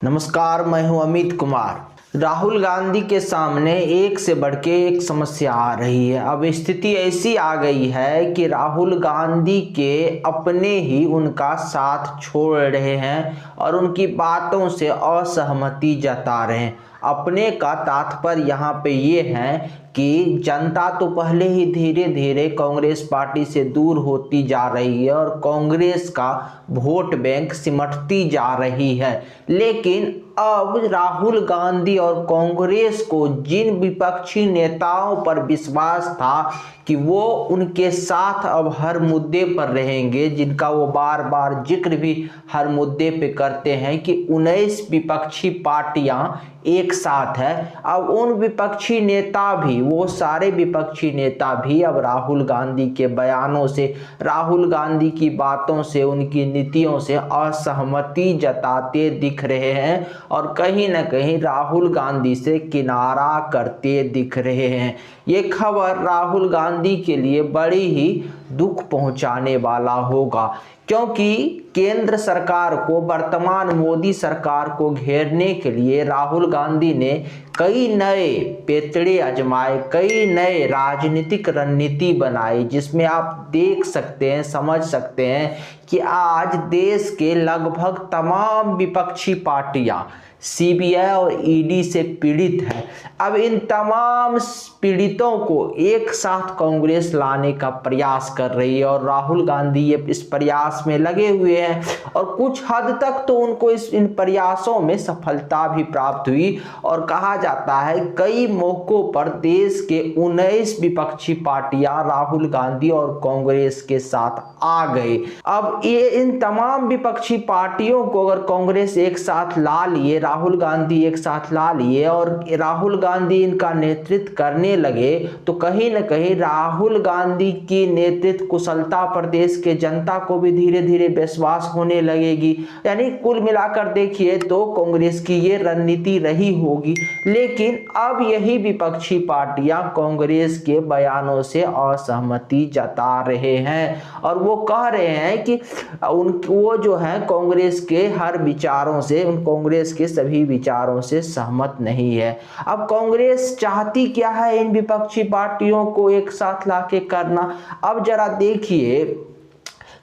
नमस्कार, मैं हूं अमित कुमार। राहुल गांधी के सामने एक से बढ़ के एक समस्या आ रही है। अब स्थिति ऐसी आ गई है कि राहुल गांधी के अपने ही उनका साथ छोड़ रहे हैं और उनकी बातों से असहमति जता रहे हैं। अपने का तात्पर्य यहाँ पे ये है कि जनता तो पहले ही धीरे धीरे कांग्रेस पार्टी से दूर होती जा रही है और कांग्रेस का वोट बैंक सिमटती जा रही है। लेकिन अब राहुल गांधी और कांग्रेस को जिन विपक्षी नेताओं पर विश्वास था कि वो उनके साथ अब हर मुद्दे पर रहेंगे, जिनका वो बार बार जिक्र भी हर मुद्दे पे करते हैं कि 19 विपक्षी पार्टियां एक साथ है, अब उन विपक्षी नेता भी, वो सारे विपक्षी नेता भी अब राहुल गांधी के बयानों से, राहुल गांधी की बातों से, उनकी नीतियों से असहमति जताते दिख रहे हैं और कहीं ना कहीं राहुल गांधी से किनारा करते दिख रहे हैं। ये खबर राहुल गांधी के लिए बड़ी ही दुख पहुंचाने वाला होगा, क्योंकि केंद्र सरकार को, वर्तमान मोदी सरकार को घेरने के लिए राहुल गांधी ने कई नए पेचड़े आजमाए, कई नए राजनीतिक रणनीति बनाई, जिसमें आप देख सकते हैं, समझ सकते हैं कि आज देश के लगभग तमाम विपक्षी पार्टियां सीबीआई और ईडी से पीड़ित है। अब इन तमाम पीड़ितों को एक साथ कांग्रेस लाने का प्रयास कर रही है और राहुल गांधी ये इस प्रयास में लगे हुए हैं और कुछ हद तक तो उनको इन प्रयासों में सफलता भी प्राप्त हुई और कहा जाता है कई मौकों पर देश के 19 विपक्षी पार्टियां राहुल गांधी और कांग्रेस के साथ आ गए। अब ये इन तमाम विपक्षी पार्टियों को अगर कांग्रेस एक साथ ला लिए, राहुल गांधी एक साथ ला लिए और राहुल गांधी इनका नेतृत्व करने लगे, तो कहीं ना कहीं राहुल गांधी की नेतृत्व कुशलता पर देश के जनता को भी धीरे धीरे विश्वास होने लगेगी। यानी कुल मिलाकर देखिए तो कांग्रेस की ये रणनीति रही होगी। लेकिन अब यही विपक्षी पार्टियां कांग्रेस के बयानों से असहमति जता रहे हैं और वो कह रहे हैं कि वो जो है कांग्रेस के हर विचारों से, उन कांग्रेस के सभी विचारों से सहमत नहीं है। अब कांग्रेस चाहती क्या है इन विपक्षी पार्टियों को एक साथ लाके करना? अब जरा देखिए,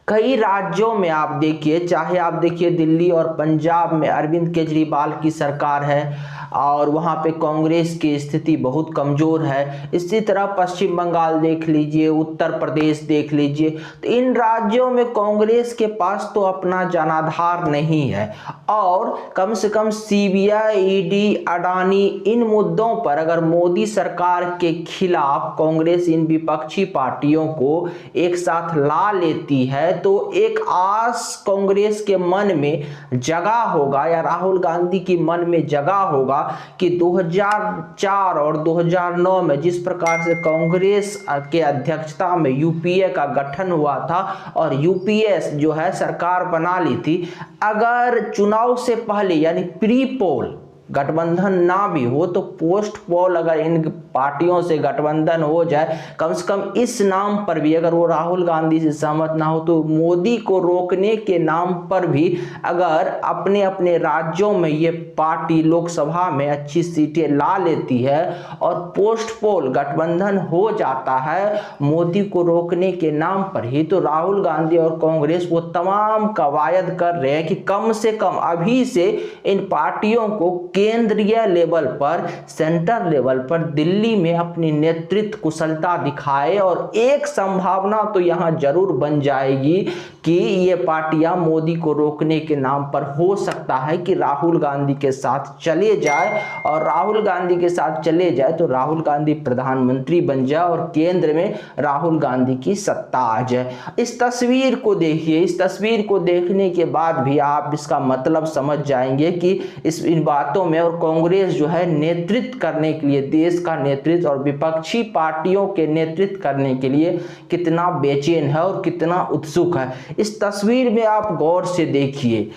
कई राज्यों में आप देखिए, चाहे आप देखिए दिल्ली और पंजाब में अरविंद केजरीवाल की सरकार है और वहां पे कांग्रेस की स्थिति बहुत कमजोर है। इसी तरह पश्चिम बंगाल देख लीजिए, उत्तर प्रदेश देख लीजिए, तो इन राज्यों में कांग्रेस के पास तो अपना जनाधार नहीं है और कम से कम सीबीआई, ईडी, अडानी, इन मुद्दों पर अगर मोदी सरकार के खिलाफ कांग्रेस इन विपक्षी पार्टियों को एक साथ ला लेती है तो एक आस कांग्रेस के मन में जगा होगा या राहुल गांधी की मन में जगा होगा कि 2004 और 2009 में जिस प्रकार से कांग्रेस के अध्यक्षता में यूपीए का गठन हुआ था और यूपीए जो है सरकार बना ली थी, अगर चुनाव से पहले यानी प्री पोल गठबंधन ना भी हो तो पोस्ट पोल अगर इन पार्टियों से गठबंधन हो जाए, कम से कम इस नाम पर भी अगर वो राहुल गांधी से सहमत ना हो तो मोदी को रोकने के नाम पर भी अगर अपने अपने राज्यों में ये पार्टी लोकसभा में अच्छी सीटें ला लेती है और पोस्ट पोल गठबंधन हो जाता है मोदी को रोकने के नाम पर ही, तो राहुल गांधी और कांग्रेस वो तमाम कवायद कर रहे हैं कि कम से कम अभी से इन पार्टियों को केंद्रीय लेवल पर, सेंटर लेवल पर दिल्ली में अपनी नेतृत्व कुशलता दिखाए और एक संभावना तो यहां जरूर बन जाएगी कि ये पार्टियां मोदी को रोकने के नाम पर हो सकता है कि राहुल गांधी के साथ चले जाए और राहुल गांधी के साथ चले जाए तो राहुल गांधी प्रधानमंत्री बन जाए और केंद्र में राहुल गांधी की सत्ता आ जाए। इस तस्वीर को देखिए, इस तस्वीर को देखने के बाद भी आप इसका मतलब समझ जाएंगे कि इन बातों में और कांग्रेस जो है नेतृत्व करने के लिए, देश का नेतृत्व और विपक्षी पार्टियों के नेतृत्व करने के लिए कितना बेचैन है और कितना उत्सुक है। इस तस्वीर में आप गौर से देखिए,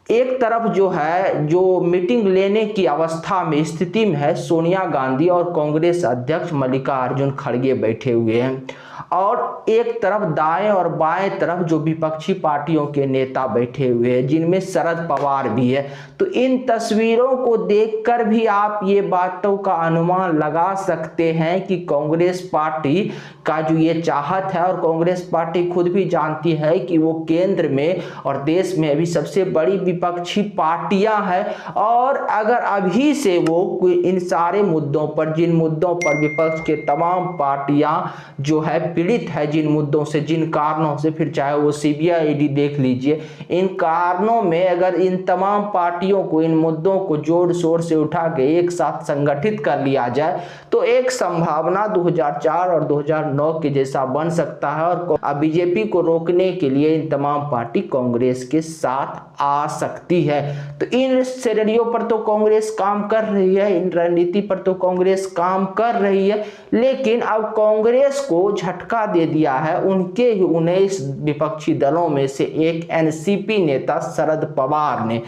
एक तरफ जो है जो मीटिंग लेने की अवस्था में स्थिति में है सोनिया गांधी और कांग्रेस अध्यक्ष मल्लिकार्जुन खड़गे बैठे हुए हैं, और एक तरफ दाएं और बाएं तरफ जो विपक्षी पार्टियों के नेता बैठे हुए हैं जिनमें शरद पवार भी है। तो इन तस्वीरों को देखकर भी आप ये बातों का अनुमान लगा सकते हैं कि कांग्रेस पार्टी का जो ये चाहत है, और कांग्रेस पार्टी खुद भी जानती है कि वो केंद्र में और देश में अभी सबसे बड़ी विपक्षी पार्टियां हैं, और अगर अभी से वो इन सारे मुद्दों पर, जिन मुद्दों पर विपक्ष के तमाम पार्टियां जो है पीड़ित है, जिन मुद्दों से, जिन कारणों से, फिर चाहे वो सीबीआई ईडी देख लीजिए, इन कारणों में अगर इन तमाम पार्टियों को, इन मुद्दों को जोर शोर से उठा के एक साथ संगठित कर लिया जाए तो एक संभावना 2004 और 2009 के जैसा बन सकता है, और बीजेपी को रोकने के लिए इन तमाम पार्टी कांग्रेस के साथ आ सकती है। तो इन सिनेरियो पर तो कांग्रेस काम कर रही है, इन रणनीति पर तो कांग्रेस काम कर रही है, लेकिन अब कांग्रेस को झटका दे दिया है उनके ही 19 विपक्षी दलों में से एक एनसीपी नेता शरद पवार ने।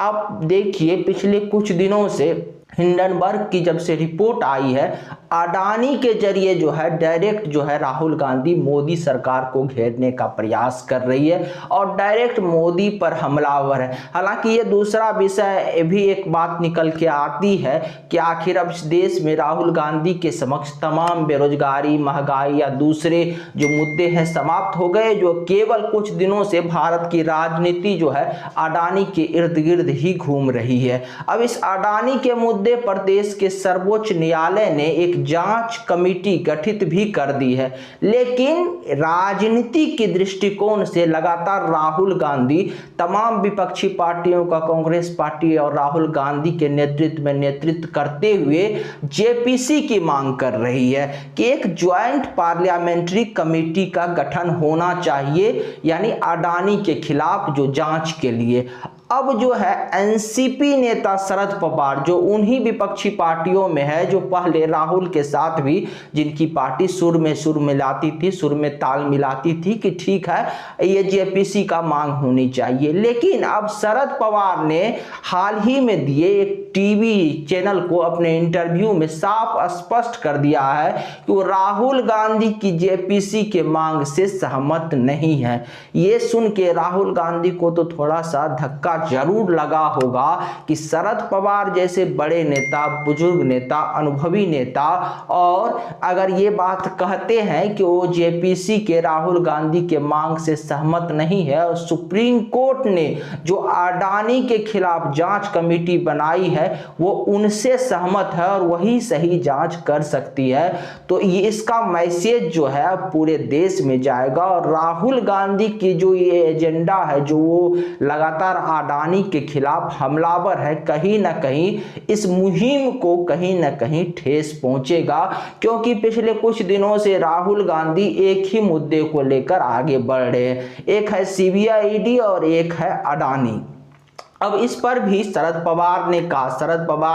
अब देखिए पिछले कुछ दिनों से हिंडनबर्ग की जब से रिपोर्ट आई है, अडानी के जरिए जो है डायरेक्ट जो है राहुल गांधी मोदी सरकार को घेरने का प्रयास कर रही है और डायरेक्ट मोदी पर हमलावर है। हालांकि ये दूसरा विषय भी एक बात निकल के आती है कि आखिर अब देश में राहुल गांधी के समक्ष तमाम बेरोजगारी, महंगाई या दूसरे जो मुद्दे हैं समाप्त हो गए, जो केवल कुछ दिनों से भारत की राजनीति जो है अडानी के इर्द गिर्द ही घूम रही है। अब इस अडानी के मुद्दे पर देश के सर्वोच्च न्यायालय ने एक जांच कमेटी गठित भी कर दी है, लेकिन राजनीति के दृष्टिकोण से लगातार राहुल गांधी तमाम विपक्षी पार्टियों का, कांग्रेस पार्टी और राहुल गांधी के नेतृत्व में नेतृत्व करते हुए जेपीसी की मांग कर रही है कि एक ज्वाइंट पार्लियामेंट्री कमेटी का गठन होना चाहिए, यानी अडानी के खिलाफ जो जांच के लिए। अब जो है एनसीपी नेता शरद पवार जो उन्हीं विपक्षी पार्टियों में है जो पहले राहुल के साथ भी, जिनकी पार्टी सुर में सुर मिलाती थी, सुर में ताल मिलाती थी कि ठीक है ये जेपीसी का मांग होनी चाहिए, लेकिन अब शरद पवार ने हाल ही में दिए एक टीवी चैनल को अपने इंटरव्यू में साफ स्पष्ट कर दिया है कि वो राहुल गांधी की जेपीसी के मांग से सहमत नहीं है। ये सुन के राहुल गांधी को तो थोड़ा सा धक्का जरूर लगा होगा कि शरद पवार जैसे बड़े नेता, बुजुर्ग नेता, अनुभवी नेता, और अगर ये बात कहते हैं कि वो जेपीसी के राहुल गांधी के मांग से सहमत नहीं है, और सुप्रीम कोर्ट ने जो अडानी के खिलाफ जांच कमेटी बनाई है वो उनसे सहमत है और वही सही जांच कर सकती है, तो ये इसका मैसेज जो है पूरे देश में जाएगा। और राहुल गांधी की जो ये एजेंडा है, जो वो लगातार अडानी के खिलाफ हमलावर है, कहीं ना कहीं इस मुहिम को कहीं ना कहीं ठेस पहुंचेगा, क्योंकि पिछले कुछ दिनों से राहुल गांधी एक ही मुद्दे को लेकर आगे बढ़ रहे हैं, एक है सीबीआई ईडी और एक है अडानी। अब इस पर भी शरद पवार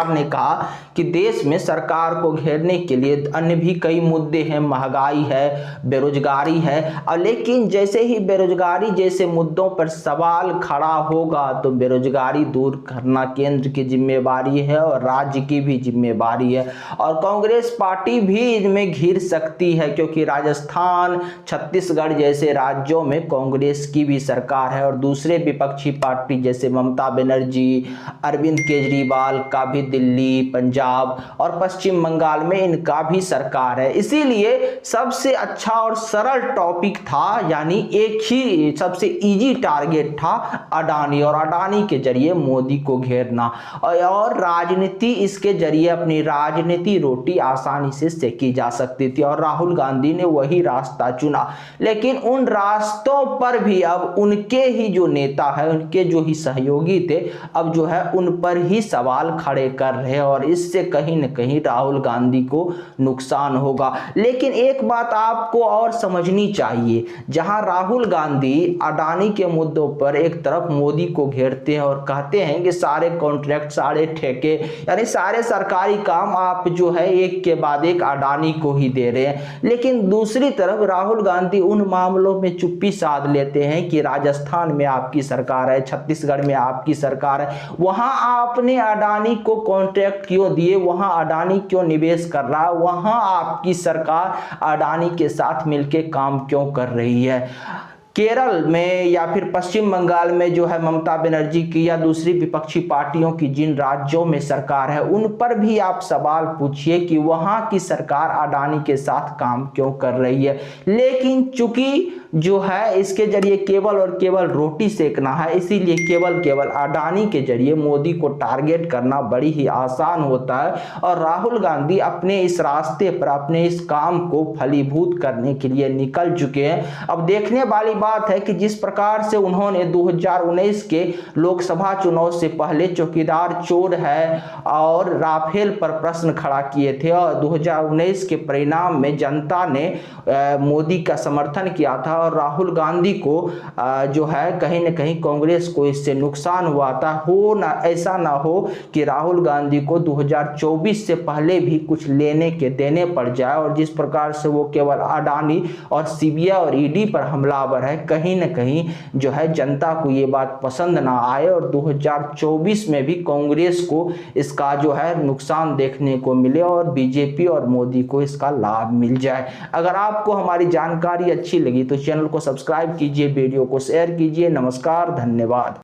ने कहा कि देश में सरकार को घेरने के लिए अन्य भी कई मुद्दे हैं, महंगाई है, बेरोजगारी है, और लेकिन जैसे ही बेरोजगारी जैसे मुद्दों पर सवाल खड़ा होगा तो बेरोजगारी दूर करना केंद्र की जिम्मेवारी है और राज्य की भी जिम्मेवारी है, और कांग्रेस पार्टी भी इनमें घिर सकती है, क्योंकि राजस्थान, छत्तीसगढ़ जैसे राज्यों में कांग्रेस की भी सरकार है और दूसरे विपक्षी पार्टी जैसे ममता बनर्जी, अरविंद केजरीवाल का भी दिल्ली, पंजाब और पश्चिम बंगाल में इनका भी सरकार है। इसीलिए सबसे अच्छा और सरल टॉपिक था, यानी एक ही सबसे इजी टारगेट था अडानी, और अडानी के जरिए मोदी को घेरना, और राजनीति इसके जरिए अपनी राजनीति रोटी आसानी से सेकी जा सकती थी, और राहुल गांधी ने वही रास्ता चुना। लेकिन उन रास्तों पर भी अब उनके ही जो नेता है, उनके जो ही सहयोगी थे, अब जो है उन पर ही सवाल खड़े कर रहे हैं, और इससे कहीं न कहीं राहुल गांधी को नुकसान होगा। लेकिन एक बात आपको और समझनी चाहिए, जहां राहुल गांधी अडानी के मुद्दों पर एक तरफ मोदी को घेरते हैं और कहते हैं कि सारे कॉन्ट्रैक्ट, सारे ठेके, यानी सारे सरकारी काम आप जो है एक के बाद एक अडानी को ही दे रहे हैं, लेकिन दूसरी तरफ राहुल गांधी उन मामलों में चुप्पी साध लेते हैं कि राजस्थान में आपकी सरकार है, छत्तीसगढ़ में आपकी आपकी सरकार है, वहां आपने अडानी को कॉन्ट्रैक्ट क्यों दिए, वहां अडानी क्यों निवेश कर रहा है, वहां आपकी सरकार अडानी के साथ मिलकर काम क्यों कर रही है। केरल में या फिर पश्चिम बंगाल में जो है ममता बनर्जी की या दूसरी विपक्षी पार्टियों की जिन राज्यों में सरकार है, उन पर भी आप सवाल पूछिए कि वहां की सरकार अडानी के साथ काम क्यों कर रही है। लेकिन चूंकि जो है इसके जरिए केवल और केवल रोटी सेकना है, इसीलिए केवल अडानी के जरिए मोदी को टारगेट करना बड़ी ही आसान होता है। और राहुल गांधी अपने इस रास्ते पर अपने इस काम को फलीभूत करने के लिए निकल चुके हैं। अब देखने वाली बात है कि जिस प्रकार से उन्होंने 2019 के लोकसभा चुनाव से पहले चौकीदार चोर है और राफेल पर प्रश्न खड़ा किए थे, और 2019 के परिणाम में जनता ने मोदी का समर्थन किया था, और राहुल गांधी को जो है कहीं न कहीं कांग्रेस को इससे नुकसान हुआ था। ऐसा ना हो कि राहुल गांधी को 2024 से पहले भी कुछ लेने के देने पड़ जाए, और जिस प्रकार से वो केवल अडानी और सीबीआई और ईडी पर हमलावर है, कहीं न कहीं जो है जनता को ये बात पसंद ना आए और 2024 में भी कांग्रेस को इसका जो है नुकसान देखने को मिले और बीजेपी और मोदी को इसका लाभ मिल जाए। अगर आपको हमारी जानकारी अच्छी लगी तो चैनल को सब्सक्राइब कीजिए, वीडियो को शेयर कीजिए। नमस्कार, धन्यवाद।